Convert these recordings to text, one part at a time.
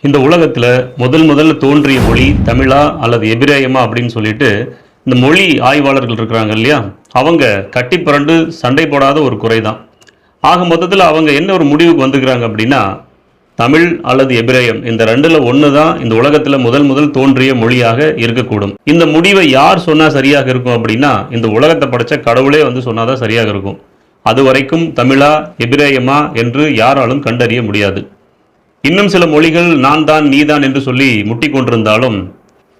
இந்த உலகத்தில் முதல்ல தோன்றிய மொழி தமிழா அல்லது எபிரேயமா அப்படின்னு சொல்லிட்டு இந்த மொழி ஆய்வாளர்கள் இருக்கிறாங்க இல்லையா, அவங்க கட்டி புரண்டு சண்டை போடாத ஒரு குறை தான். ஆக மொத்தத்தில் அவங்க என்ன ஒரு முடிவுக்கு வந்துக்கிறாங்க அப்படின்னா, தமிழ் அல்லது எபிரேயம் இந்த ரெண்டுல ஒன்று தான் இந்த உலகத்தில் முதல் தோன்றிய மொழியாக இருக்கக்கூடும். இந்த முடிவை யார் சொன்னால் சரியாக இருக்கும் அப்படின்னா, இந்த உலகத்தை படைச்ச கடவுளே சொன்னாதான் சரியாக இருக்கும். அது வரைக்கும் தமிழா எபிரேயமா என்று யாராலும் கண்டறிய முடியாது. இன்னும் சில மொழிகள் நான் தான் நீதான் என்று சொல்லி முட்டி கொண்டிருந்தாலும்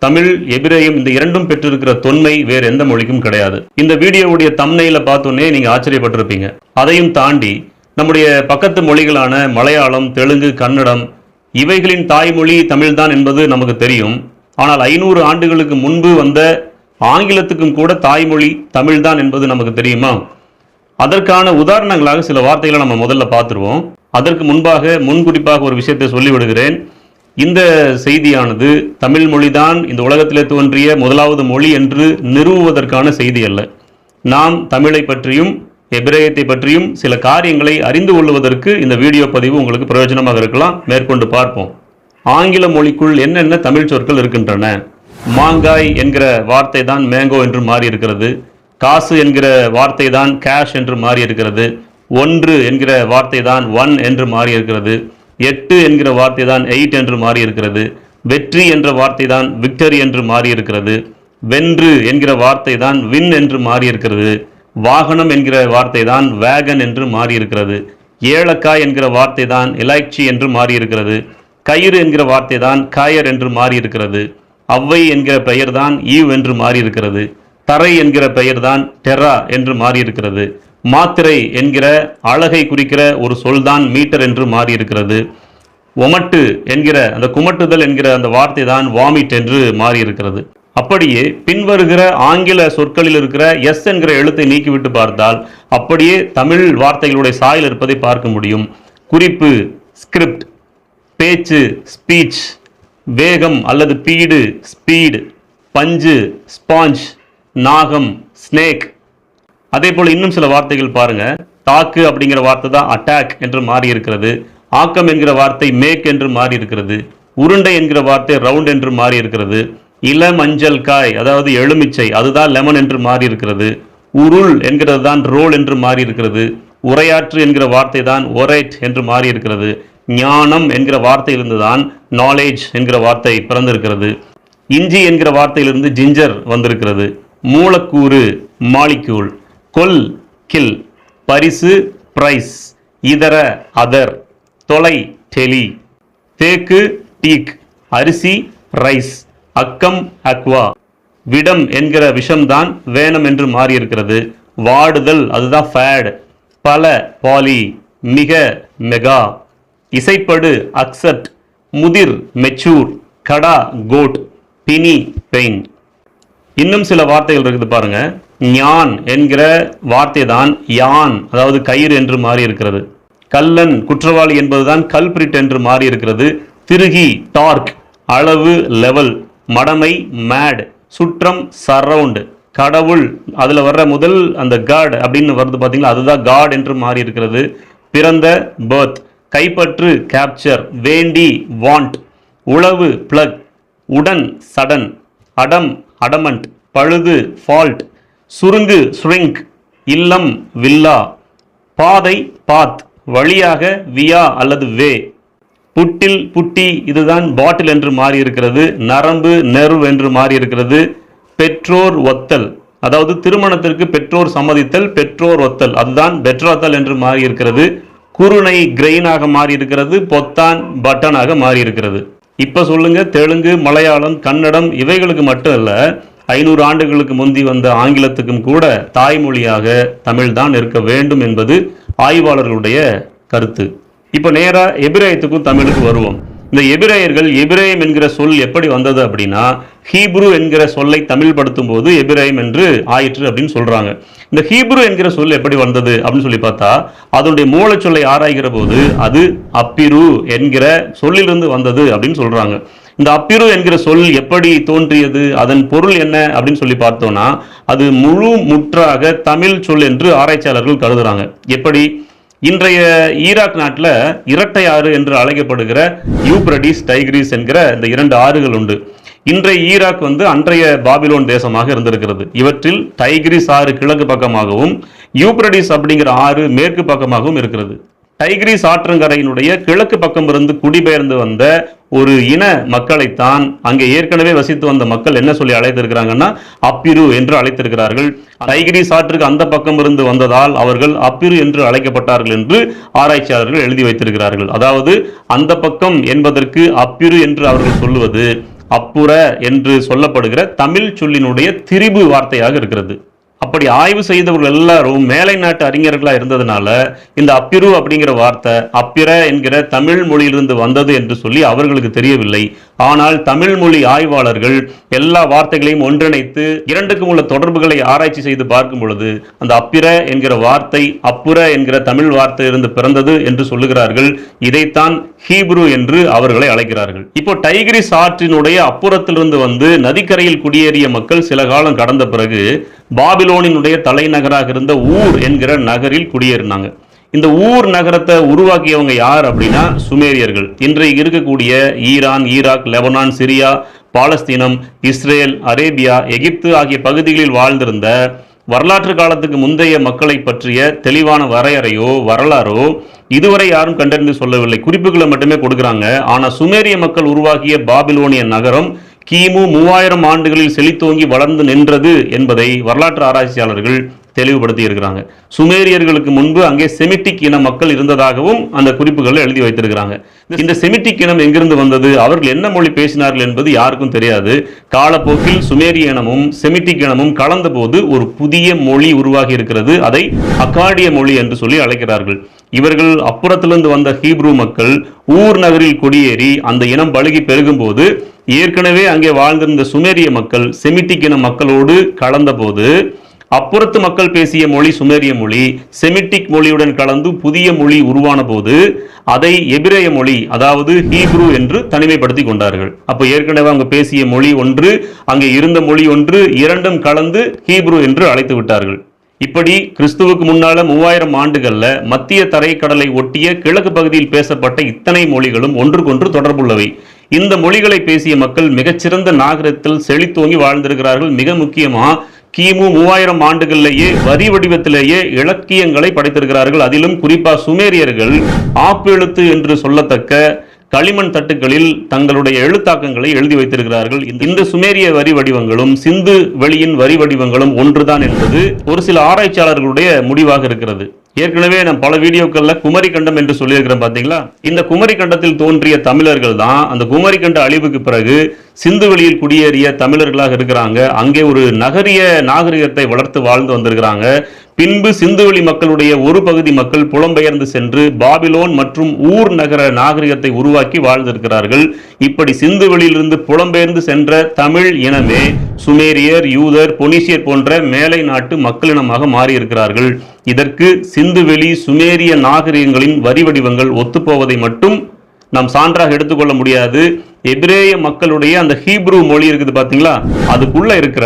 தமிழ் எபிரேயம் இந்த இரண்டும் பெற்றிருக்கிற தொன்மை வேறு எந்த மொழிக்கும் கிடையாது. இந்த வீடியோவுடைய தம்ப்நெயில பார்த்தோன்னே நீங்க ஆச்சரியப்பட்டிருப்பீங்க. அதையும் தாண்டி நம்முடைய பக்கத்து மொழிகளான மலையாளம், தெலுங்கு, கன்னடம் இவைகளின் தாய்மொழி தமிழ்தான் என்பது நமக்கு தெரியும். ஆனால் 500 ஆண்டுகளுக்கு முன்பு வந்த ஆங்கிலத்துக்கும் கூட தாய்மொழி தமிழ்தான் என்பது நமக்கு தெரியுமா? அதற்கான உதாரணங்களாக சில வார்த்தைகளை நம்ம முதல்ல பார்த்துருவோம். அதற்கு முன்குறிப்பாக ஒரு விஷயத்தை சொல்லிவிடுகிறேன். இந்த செய்தியானது தமிழ் மொழிதான் இந்த உலகத்திலே தோன்றிய முதலாவது மொழி என்று நிறுவுவதற்கான செய்தி அல்ல. நாம் தமிழை பற்றியும் எபிரேயத்தை பற்றியும் சில காரியங்களை அறிந்து கொள்வதற்கு இந்த வீடியோ பதிவு உங்களுக்கு பிரயோஜனமாக இருக்கலாம். மேற்கொண்டு பார்ப்போம். ஆங்கில மொழிக்குள் என்னென்ன தமிழ் சொற்கள் இருக்கின்றன? மாங்காய் என்கிற வார்த்தை தான் மேங்கோ என்று மாறி இருக்கிறது. காசு என்கிற வார்த்தை தான் கேஷ் என்று மாறி இருக்கிறது. ஒன்று என்கிற வார்த்தை தான் ஒன் என்று மாறி இருக்கிறது. 8 என்கிற வார்த்தை தான் 8 என்று மாறி இருக்கிறது. வெற்றி என்ற வார்த்தை தான் விக்டரி என்று மாறி இருக்கிறது. வென்று என்கிற வார்த்தை தான் வின் என்று மாறி இருக்கிறது. வாகனம் என்கிற வார்த்தை தான் வேகன் என்று மாறி இருக்கிறது. ஏலக்காய் என்கிற வார்த்தை தான் இலாய்ச்சி என்று மாறி இருக்கிறது. கயிறு என்கிற வார்த்தை தான் காயர் என்று மாறி இருக்கிறது. அவ்வை என்கிற பெயர் தான் ஈவ் என்று மாறி இருக்கிறது. தரை என்கிற பெயர் தான் டெரா என்று மாறி இருக்கிறது. மாத்திரை என்கிற அழகை குறிக்கிற ஒரு சொல் தான் மீட்டர் என்று மாறி இருக்கிறது. ஒமட்டு என்கிற அந்த குமட்டுதல் என்கிற அந்த வார்த்தை தான் வாமிட் என்று மாறி இருக்கிறது. அப்படியே பின்வருகிற ஆங்கில சொற்களில் இருக்கிற எஸ் என்கிற எழுத்தை நீக்கிவிட்டு பார்த்தால் அப்படியே தமிழ் வார்த்தைகளுடைய சாயல் இருப்பதை பார்க்க முடியும். குறிப்பு ஸ்கிரிப்ட், பேச்சு ஸ்பீச், வேகம் அல்லது பீடு ஸ்பீடு, பஞ்சு ஸ்பாஞ்ச், நாகம் ஸ்னேக். அதே போல இன்னும் சில வார்த்தைகள் பாருங்க. தாக்கு அப்படிங்கிற வார்த்தை தான் அட்டாக் என்று மாறி இருக்கிறது. ஆக்கம் என்கிற வார்த்தை மேக் என்று மாறி இருக்கிறது. உருண்டை என்கிற வார்த்தை ரவுண்ட் என்று மாறி இருக்கிறது. இளமஞ்சள் காய் அதாவது எலுமிச்சை அதுதான் லெமன் என்று மாறி இருக்கிறது. உருள் என்கிறது தான் ரோல் என்று மாறி இருக்கிறது. உரையாற்று என்கிற வார்த்தை தான் ஒரைட் என்று மாறி இருக்கிறது. ஞானம் என்கிற வார்த்தையிலிருந்து தான் நாலேஜ் என்கிற வார்த்தை பிறந்திருக்கிறது. இஞ்சி என்கிற வார்த்தையிலிருந்து ஜிஞ்சர் வந்திருக்கிறது. மூலக்கூறு மாலிக்யூல், கொல் கில், பரிசு பிரைஸ், இதர அதர், தொலை டெலி, தேக்கு டீக், அரிசி ரைஸ், அக்கம் அக்வா, விடம் என்கிற விஷம்தான் வேனம் என்று மாறி இருக்கிறது. வாடுதல் அதுதான் ஃபேட், பல பாலி, மிக மெகா, இசைப்படு அக்செப்ட், முதிர் மெச்சூர், கடா கோட், பினி பெயின். இன்னும் சில வார்த்தைகள் இருக்குது பாருங்க. ஞான் என்கிற வார்த்தை தான் யான் அதாவது கயிறு என்று மாறி இருக்கிறது. கல்லன் குற்றவாளி என்பதுதான் கல்பிரிட் என்று மாறி இருக்கிறது. திருகி டார்க், அளவு லெவல், மடமை மேட், சுற்றம் சரவுண்ட், கடவுள் அதுல வர்ற முதல் அந்த காட் அப்படின்னு வருது பாத்தீங்களா, அதுதான் காட் என்று மாறி இருக்கிறது. பிறந்த பர்த், கைப்பற்று கேப்சர், வேண்டி வாண்ட், உளவு பிளக், உடன் சடன், அடம் அடமண்ட், பழுது ஃபால்ட், சுருங்கு ஸ்ரிங்க், இல்லம் வில்லா, பாதை பாத், வழியாக வியா அல்லது வே, புட்டில் புட்டி இதுதான் பாட்டில் என்று மாறி இருக்கிறது. நரம்பு நெர்வ் என்று மாறி இருக்கிறது. பெற்றோர் ஒத்தல் அதாவது திருமணத்திற்கு பெற்றோர் சம்மதித்தல், பெற்றோர் ஒத்தல் அதுதான் பெட்ராத்தல் என்று மாறி இருக்கிறது. குருணை கிரெயினாக மாறி இருக்கிறது. பொத்தான் பட்டனாக மாறி இருக்கிறது. இப்ப சொல்லுங்க, தெலுங்கு, மலையாளம், கன்னடம் இவைகளுக்கு மட்டும் இல்ல 500 ஆண்டுகளுக்கு முந்தி வந்த ஆங்கிலத்துக்கும் கூட தாய்மொழியாக தமிழ் தான் இருக்க வேண்டும் என்பது ஆய்வாளர்களுடைய கருத்து. இப்ப நேரா எபிரேயத்துக்கும் தமிழுக்கு வருவோம். இந்த எபிரேயர்கள் எபிரேயம் என்கிற சொல் எப்படி வந்தது அப்படின்னா, ஹீப்ரு என்கிற சொல்லை தமிழ் படுத்தும் போது எபிரேயம் என்று ஆயிற்று அப்படின்னு சொல்றாங்க. இந்த ஹீப்ரு என்கிற சொல் எப்படி வந்தது அப்படின்னு சொல்லி பார்த்தா, அதனுடைய மூலச்சொல்லை ஆராய்கிற போது அது அப்பிரு என்கிற சொல்லிலிருந்து வந்தது அப்படின்னு சொல்றாங்க. இந்த அப்பிரு என்கிற சொல் எப்படி தோன்றியது, அதன் பொருள் என்ன அப்படின்னு சொல்லி பார்த்தோம்னா, அது முற்றாக தமிழ் சொல் என்று ஆராய்ச்சியாளர்கள் கருதுறாங்க. எப்படி இன்றைய ஈராக் நாட்டில் இரட்டை ஆறு என்று அழைக்கப்படுகிற யூப்ரடிஸ், டைக்ரிஸ் என்கிற இந்த 2 ஆறுகள் உண்டு. இன்றைய ஈராக் அன்றைய பாபிலோன் தேசமாக இருந்திருக்கிறது. இவற்றில் டைக்ரிஸ் ஆறு கிழக்கு பக்கமாகவும் யூப்ரடிஸ் அப்படிங்கிற ஆறு மேற்கு பக்கமாகவும் இருக்கிறது. டைக்ரிஸ் ஆற்றங்கரையினுடைய கிழக்கு பக்கம் இருந்து குடிபெயர்ந்து வந்த ஒரு இன மக்களைத்தான் அங்கே ஏற்கனவே வசித்து வந்த மக்கள் என்ன சொல்லி அழைத்திருக்கிறாங்கன்னா அப்பிரு என்று அழைத்திருக்கிறார்கள். டைக்ரிஸ் ஆற்றுக்கு அந்த பக்கம் இருந்து வந்ததால் அவர்கள் அப்பிரு என்று அழைக்கப்பட்டார்கள் என்று ஆராய்ச்சியாளர்கள் எழுதி வைத்திருக்கிறார்கள். அதாவது அந்த பக்கம் என்பதற்கு அப்பிரு என்று அவர்கள் சொல்லுவது அப்புற என்று சொல்லப்படுகிற தமிழ் சொல்லினுடைய திரிபு வார்த்தையாக இருக்கிறது. அப்படி ஆய்வு செய்தவர்கள் எல்லாரும் மேலை நாட்டு அறிஞர்களாக இருந்ததுனால இந்த அப்பிரு அப்படிங்கிற வார்த்தை அப்பிர என்கிற தமிழ் மொழியிலிருந்து வந்தது என்று சொல்லி அவர்களுக்கு தெரியவில்லை. ஆனால் தமிழ் மொழி ஆய்வாளர்கள் எல்லா வார்த்தைகளையும் ஒன்றிணைத்து இரண்டுக்கும் உள்ள தொடர்புகளை ஆராய்ச்சி செய்து பார்க்கும் பொழுது அந்த அப்பிர என்கிற வார்த்தை அப்புற என்கிற தமிழ் வார்த்தையிலிருந்து பிறந்தது என்று சொல்லுகிறார்கள். இதைத்தான் ஹீப்ரு என்று அவர்களை அழைக்கிறார்கள். இப்போ டைக்ரிஸ் ஆற்றினுடைய அப்புறத்திலிருந்து நதிக்கரையில் குடியேறிய மக்கள் சில காலம் கடந்த பிறகு பாபிலோனினுடைய தலைநகராக இருந்த ஊர் என்கிற நகரில் குடியேறினாங்க. இந்த ஊர் நகரத்தை உருவாக்கியவங்க யார் அப்படின்னா சுமேரியர்கள். இன்றைக்கு இருக்கக்கூடிய ஈரான், ஈராக், லெபனான், சிரியா, பாலஸ்தீனம், இஸ்ரேல், அரேபியா, எகிப்து ஆகிய பகுதிகளில் வாழ்ந்திருந்த வரலாற்று காலத்துக்கு முந்தைய மக்களை பற்றிய தெளிவான வரையறையோ வரலாறோ இதுவரை யாரும் கண்டறிந்து சொல்லவில்லை. குறிப்புகளை மட்டுமே கொடுக்குறாங்க. ஆனால் சுமேரிய மக்கள் உருவாக்கிய பாபிலோனிய நகரம் கிமு 3000 ஆண்டுகளில் செழித்தோங்கி வளர்ந்து நின்றது என்பதை வரலாற்று ஆராய்ச்சியாளர்கள் தெளிவுபடுத்தி இருக்கிறாங்க. சுமேரியர்களுக்கு முன்பு அங்கே செமிட்டிக் இன மக்கள் இருந்ததாகவும் அந்த குறிப்புகள் எழுதி வைத்திருக்கிறாங்க. இந்த செமிட்டிக் இனம் எங்கிருந்து வந்தது, அவர்கள் என்ன மொழி பேசினார்கள் என்பது யாருக்கும் தெரியாது. காலப்போக்கில் சுமேரிய இனமும் செமிட்டிக் இனமும் கலந்த போது ஒரு புதிய மொழி உருவாகி இருக்கிறது. அதை அக்காடிய மொழி என்று சொல்லி அழைக்கிறார்கள். இவர்கள் அப்புறத்திலிருந்து வந்த ஹீப்ரு மக்கள் ஊர் நகரில் குடியேறி அந்த இனம் பழுகி பெருகும் போது ஏற்கனவே அங்கே வாழ்ந்திருந்த சுமேரிய மக்கள் செமிட்டிக் இன மக்களோடு கலந்த போது அப்புறத்து மக்கள் பேசிய மொழி சுமேரிய மொழி செமிட்டிக் மொழியுடன் கலந்து புதிய மொழி உருவான போது அதை எபிரேய மொழி அதாவது ஹீப்ரு என்று தனிமைப்படுத்தி கொண்டார்கள். அப்போ ஏற்கனவே அவங்க பேசிய மொழி ஒன்று, அங்கே இருந்த மொழி ஒன்று, இரண்டும் கலந்து ஹீப்ரு என்று அழைத்து விட்டார்கள். இப்படி கிறிஸ்துவுக்கு முன்னால 3000 ஆண்டுகள்ல மத்திய தரைக்கடலை ஒட்டிய கிழக்கு பகுதியில் பேசப்பட்ட இத்தனை மொழிகளும் ஒன்றுக்கொன்று தொடர்புள்ளவை. இந்த மொழிகளை பேசிய மக்கள் மிகச்சிறந்த நாகரிகத்தில் செழித்தோங்கி வாழ்ந்திருக்கிறார்கள். மிக முக்கியமா கிமு 3000 ஆண்டுகளிலேயே வரி வடிவத்திலேயே இலக்கியங்களை படைத்திருக்கிறார்கள். அதிலும் குறிப்பா சுமேரியர்கள் ஆப்பெழுத்து என்று சொல்லத்தக்க களிமண் தட்டுகளில் தங்களுடைய எழுத்தாக்கங்களை எழுதி வைத்திருக்கிறார்கள். இந்த சுமேரிய வரி வடிவங்களும் சிந்து வெளியின் வரி வடிவங்களும் ஒன்றுதான் என்பது ஒரு சில ஆராய்ச்சியாளர்களுடைய முடிவாக இருக்கிறது. ஏற்கனவே நான் பல வீடியோக்கள்ல குமரி கண்டம் என்று சொல்லியிருக்கிறேன் பாத்தீங்களா. இந்த குமரி கண்டத்தில் தோன்றிய தமிழர்கள் தான் அந்த குமரி கண்ட அழிவுக்கு பிறகு சிந்து வெளியில் குடியேறிய தமிழர்களாக இருக்கிறாங்க. அங்கே ஒரு நகரிய நாகரிகத்தை வளர்த்து வாழ்ந்து வந்திருக்கிறாங்க. பின்பு சிந்துவெளி மக்களுடைய ஒரு பகுதி மக்கள் புலம்பெயர்ந்து சென்று பாபிலோன் மற்றும் ஊர் நகர நாகரிகத்தை உருவாக்கி வாழ்ந்திருக்கிறார்கள். இப்படி சிந்துவெளியிலிருந்து புலம்பெயர்ந்து சென்ற தமிழ் இனமே சுமேரியர், யூதர், பொனிசியர் போன்ற மேலை நாட்டு மக்களினமாக மாறியிருக்கிறார்கள். இதற்கு சிந்துவெளி சுமேரிய நாகரிகங்களின் வரி வடிவங்கள் ஒத்துப்போவதை மட்டும் நாம் சான்றாக எடுத்துக்கொள்ள முடியாது. எபிரேய மக்களுடைய அந்த ஹீப்ரு மொழி இருக்குது பாத்தீங்களா, அதுக்குள்ள இருக்கிற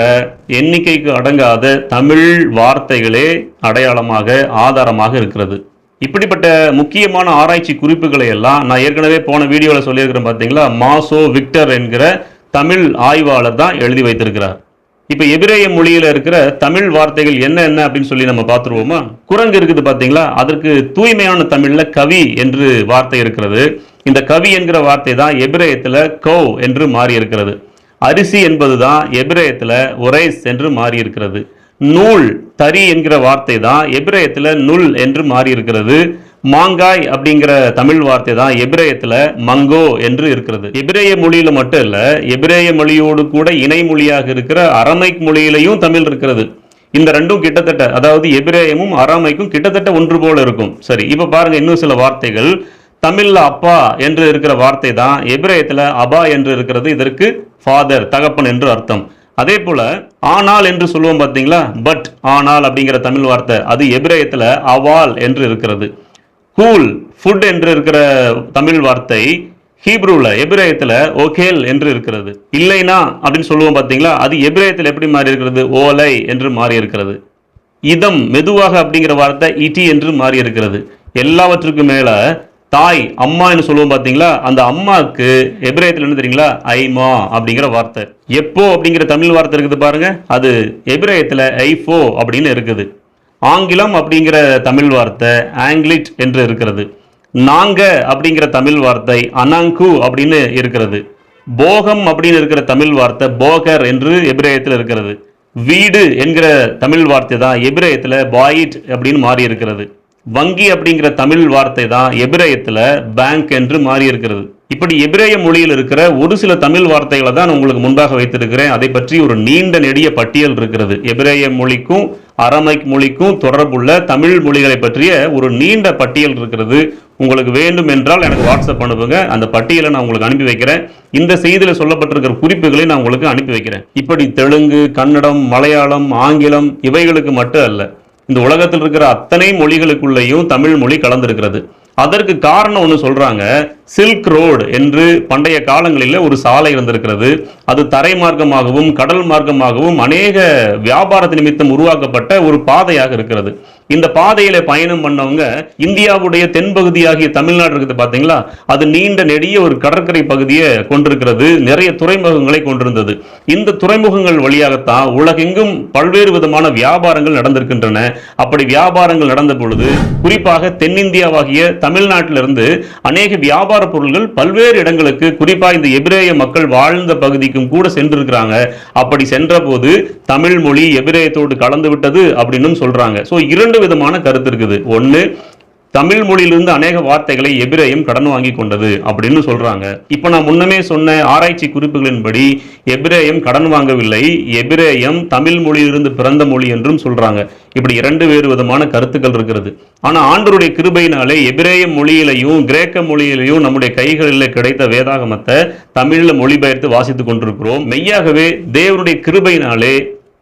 எண்ணிக்கைக்கு அடங்காத தமிழ் வார்த்தைகளே அடையாளமாக ஆதாரமாக இருக்கிறது. இப்படிப்பட்ட முக்கியமான ஆராய்ச்சி குறிப்புகளை எல்லாம் நான் ஏற்கனவே போன வீடியோவில் சொல்லியிருக்கிறேன் பாத்தீங்களா. மாசோ விக்டர் என்கிற தமிழ் ஆய்வாளர் தான் எழுதி வைத்திருக்கிறார். இப்ப எபிரேய மொழியில இருக்கிற தமிழ் வார்த்தைகள் என்ன என்ன அப்படின்னு சொல்லி நம்ம பார்த்துருவோமா. குரங்கு இருக்குது பாத்தீங்களா, அதற்கு தூய்மையான தமிழ்ல கவி என்று வார்த்தை இருக்கிறது. இந்த கவி என்கிற வார்த்தை தான் எபிரேயத்துல கௌ என்று மாறி இருக்கிறது. அரிசி என்பதுதான் எபிரேயத்துல ஒரேஸ் என்று மாறி இருக்கிறது. நூல் தறி என்கிற வார்த்தை தான் எபிரேயத்துல நுல் என்று மாறி இருக்கிறது. மாங்காய் அப்படிங்கிற தமிழ் வார்த்தை தான் எபிரேயத்துல மங்கோ என்று இருக்கிறது. எபிரேய மொழியில மட்டும் இல்ல, எபிரேய மொழியோடு கூட இணை மொழியாக இருக்கிற அரமைக் மொழியிலையும் தமிழ் இருக்கிறது. இந்த ரெண்டும் கிட்டத்தட்ட, அதாவது எபிரேயமும் அரமைக்கும் கிட்டத்தட்ட ஒன்று போல இருக்கும். சரி, இப்ப பாருங்க இன்னும் சில வார்த்தைகள். தமிழ்ல அப்பா என்று இருக்கிற வார்த்தை தான் எபிரேயத்துல அபா என்று இருக்கிறது. இதற்கு ஃபாதர், தகப்பன் என்று அர்த்தம். அதே போல ஆனால் என்று சொல்லுவோம் பாத்தீங்களா, பட் ஆனால் அப்படிங்கிற தமிழ் வார்த்தை அது எபிரேயத்துல அவால் என்று இருக்கிறது. கூல் ஃபுட் என்று இருக்கிற தமிழ் வார்த்தை ஹீப்ரூல எபிரேயத்துல ஓகேல் என்று இருக்கிறது. இல்லைனா அப்படின்னு சொல்லுவோம் பாத்தீங்களா, அது எபிரேயத்தில் எப்படி மாறி இருக்கிறது, ஓலை என்று மாறி இருக்கிறது. இதம் மெதுவாக அப்படிங்கிற வார்த்தை இட்டி என்று மாறி இருக்கிறது. எல்லாவற்றுக்கும் மேல தாய் அம்மான்னு சொல்லுவோம் பாத்தீங்களா, அந்த அம்மாவுக்கு எபிரேயத்தில் என்ன தெரியுங்களா, ஐமா அப்படிங்கிற வார்த்தை. எப்போ அப்படிங்கிற தமிழ் வார்த்தை இருக்குது பாருங்க, அது எபிரேயத்தில் ஐஃபோ அப்படின்னு இருக்குது. ஆங்கிலம் அப்படிங்கிற தமிழ் வார்த்தை ஆங்கிலிட் என்று இருக்கிறது. நாங்க அப்படிங்கிற தமிழ் வார்த்தை அனாங்கு அப்படின்னு இருக்கிறது. போகம் அப்படின்னு இருக்கிற தமிழ் வார்த்தை போகர் என்று எபிரேயத்தில் இருக்கிறது. வீடு என்கிற தமிழ் வார்த்தை தான் எபிரேயத்தில் பாயிட் அப்படின்னு மாறி இருக்கிறது. வங்கி அப்படிங்கிற தமிழ் வார்த்தை தான் எபிரேயத்தில் பேங்க் என்று மாறி இருக்கிறது. இப்படி எபிரேய மொழியில் இருக்கிற ஒரு சில தமிழ் வார்த்தைகளை தான் உங்களுக்கு முன்பாக வைத்திருக்கிறேன். அதை பற்றி ஒரு நீண்ட நெடிய பட்டியல் இருக்கிறது. எபிரேய மொழிக்கும் அரமைக் மொழிக்கும் தொடர்புள்ள தமிழ் மொழிகளை பற்றிய ஒரு நீண்ட பட்டியல் இருக்கிறது. உங்களுக்கு வேண்டும் என்றால் எனக்கு வாட்ஸ்அப் அனுப்புங்க, அந்த பட்டியலை நான் உங்களுக்கு அனுப்பி வைக்கிறேன். இந்த செய்தியில் சொல்லப்பட்டிருக்கிற குறிப்புகளை நான் உங்களுக்கு அனுப்பி வைக்கிறேன். இப்படி தெலுங்கு, கன்னடம், மலையாளம், ஆங்கிலம் இவைகளுக்கு மட்டும் அல்ல, இந்த உலகத்தில் இருக்கிற அத்தனை மொழிகளுக்குள்ளேயும் தமிழ் மொழி கலந்திருக்கிறது. அதற்கு காரணம் ஒன்று சொல்றாங்க, சில்க் ரோடு என்று பண்டைய காலங்களில் ஒரு சாலை இருந்திருக்கிறது. அது தரை மார்க்கமாகவும் கடல் மார்க்கமாகவும் அநேக வியாபாரத்து நிமித்தம் உருவாக்கப்பட்ட ஒரு பாதையாக இருக்கிறது. இந்த பாதையில பயணம் பண்ணவங்க இந்தியாவுடைய தென்பகுதியாகிய தமிழ்நாடு இருக்குது பாத்தீங்களா, அது நீண்ட நெடிய ஒரு கடற்கரை பகுதியை கொண்டிருக்கிறது. நிறைய துறைமுகங்களை கொண்டிருந்தது. இந்த துறைமுகங்கள் வழியாகத்தான் உலகெங்கும் பல்வேறு விதமான வியாபாரங்கள் நடந்திருக்கின்றன. அப்படி வியாபாரங்கள் நடந்த பொழுது குறிப்பாக தென்னிந்தியாவாகிய தமிழ்நாட்டிலிருந்து அநேக வியாபார பொருள்கள் பல்வேறு இடங்களுக்கு, குறிப்பா இந்த எபிரேய மக்கள் வாழ்ந்த பகுதிக்கும் கூட சென்றிருக்கிறாங்க. அப்படி சென்ற போது தமிழ் மொழி எபிரேயத்தோடு கலந்து விட்டது அப்படின்னு சொல்றாங்க. சோ இரண்டு விதமான கருத்து இருக்குது. ஒன்னு, தமிழ் மொழியிலிருந்து அநேக வார்த்தைகளை எபிரேயம் கடன் வாங்கி கொண்டது அப்படின்னு சொல்றாங்க. இப்ப நான் முன்னமே சொன்ன ஆராய்ச்சி குறிப்புகளின்படி எபிரேயம் கடன் வாங்கவில்லை, எபிரேயம் தமிழ் மொழியிலிருந்து பிறந்த மொழி என்றும் சொல்றாங்க. இப்படி இரண்டு வேறு விதமான கருத்துக்கள் இருக்கிறது. ஆனா ஆண்டவருடைய கிருபையினாலே எபிரேய மொழியிலையும் கிரேக்க மொழியிலையும் நம்முடைய கைகளில் கிடைத்த வேதாகமத்தை தமிழ்ல மொழிபெயர்த்து வாசித்துக் கொண்டிருக்கிறோம். மெய்யாகவே தேவனுடைய கிருபையினாலே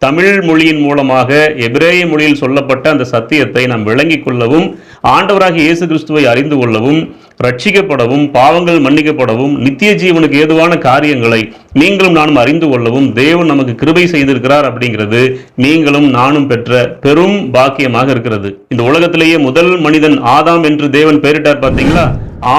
தமிழ் மொழியின் மூலமாக எபிரேய மொழியில் சொல்லப்பட்ட அந்த சத்தியத்தை நாம் விளங்கிக் கொள்ளவும், ஆண்டவராகிய இயேசு கிறிஸ்துவை அறிந்து கொள்ளவும், ரட்சிக்கப்படவும், பாவங்கள் மன்னிக்கப்படவும், நித்திய ஜீவனுக்கு ஏதுவான காரியங்களை நீங்களும் நானும் அறிந்து கொள்ளவும் தேவன் நமக்கு கிருபை செய்திருக்கிறார். அப்படிங்கிறது நீங்களும் நானும் பெற்ற பெரும் பாக்கியமாக இருக்கிறது. இந்த உலகத்திலேயே முதல் மனிதன் ஆதாம் என்று தேவன் பெயரிட்டார் பார்த்தீங்களா,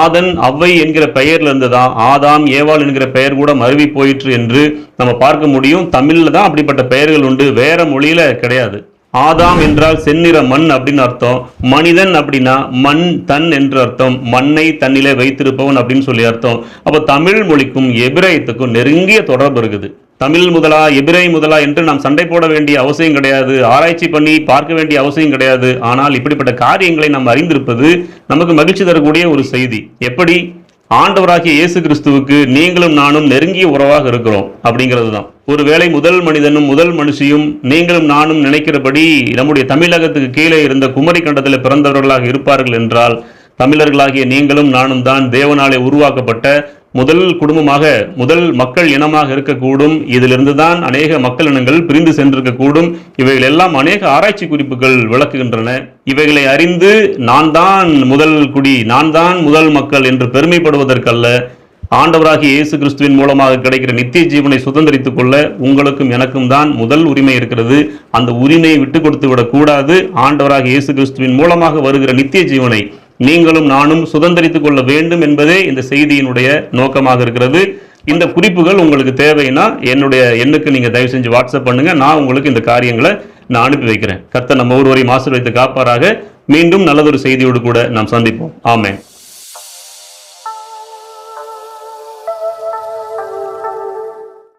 ஆதன் அவ்வை என்கிற பெயர்ல இருந்துதான் ஆதாம் ஏவாள் என்கிற பெயர் கூட மருவி போயிற்று என்று நம்ம பார்க்க முடியும். தமிழ்ல தான் அப்படிப்பட்ட பெயர்கள் உண்டு, வேற மொழியில கிடையாது. ஆதாம் என்றால் செந்நிற மண் அப்படின்னு அர்த்தம். மனிதன் அப்படின்னா மண் தன் என்று அர்த்தம். மண்ணை தன்னிலே வைத்திருப்பவன் அப்படின்னு சொல்லி அர்த்தம். அப்ப தமிழ் மொழிக்கும் எபிரேயத்துக்கும் நெருங்கிய தொடர்பு இருக்குது. தமிழ் முதலா எபிரேய முதலா என்று நாம் சண்டை போட வேண்டிய அவசியம் கிடையாது, ஆராய்ச்சி பண்ணி பார்க்க வேண்டிய அவசியம் கிடையாது. ஆனால் இப்படிப்பட்ட காரியங்களை நாம் அறிந்திருப்பது நமக்கு மகிழ்ச்சி தரக்கூடிய ஒரு செய்தி. எப்படி ஆண்டவராகிய இயேசு கிறிஸ்துவுக்கு நீங்களும் நானும் நெருங்கிய உறவாக இருக்கிறோம் அப்படிங்கிறது தான். ஒருவேளை முதல் மனிதனும் முதல் மனுஷியும் நீங்களும் நானும் நினைக்கிறபடி நம்முடைய தமிழகத்துக்கு கீழே இருந்த குமரி கண்டத்தில் பிறந்தவர்களாக இருப்பார்கள் என்றால், தமிழர்களாகிய நீங்களும் நானும் தான் தேவனாலே உருவாக்கப்பட்ட முதல் குடும்பமாக, முதல் மக்கள் இனமாக இருக்கக்கூடும். இதிலிருந்து தான் அநேக மக்கள் இனங்கள் பிரிந்து சென்றிருக்கக்கூடும். இவைகள் எல்லாம் அநேக ஆராய்ச்சி குறிப்புகள் விளக்குகின்றன. இவைகளை அறிந்து நான் தான் முதல் குடி, நான் தான் முதல் மக்கள் என்று பெருமைப்படுவதற்கல்ல, ஆண்டவராகிய இயேசு கிறிஸ்துவின் மூலமாக கிடைக்கிற நித்திய ஜீவனை சுதந்திரித்துக் கொள்ள உங்களுக்கும் எனக்கும் தான் முதல் உரிமை இருக்கிறது. அந்த உரிமையை விட்டு கொடுத்து விடக்கூடாது. ஆண்டவராகிய இயேசு கிறிஸ்துவின் மூலமாக வருகிற நித்திய ஜீவனை நீங்களும் நானும் சுதந்திரித்துக் கொள்ள வேண்டும் என்பதே இந்த செய்தியினுடைய நோக்கமாக இருக்கிறது. இந்த குறிப்புகள் உங்களுக்கு தேவைன்னா என்னுடைய எண்ணுக்கு நீங்க தயவு செஞ்சு வாட்ஸ்அப் பண்ணுங்க. நான் உங்களுக்கு இந்த காரியங்களை நான் அனுப்பி வைக்கிறேன். கர்த்தர் நம்ம ஒருவரையும் ஆசீர்வதித்து காப்பாராக. மீண்டும் நல்லதொரு செய்தியோடு கூட நாம் சந்திப்போம். ஆமென்.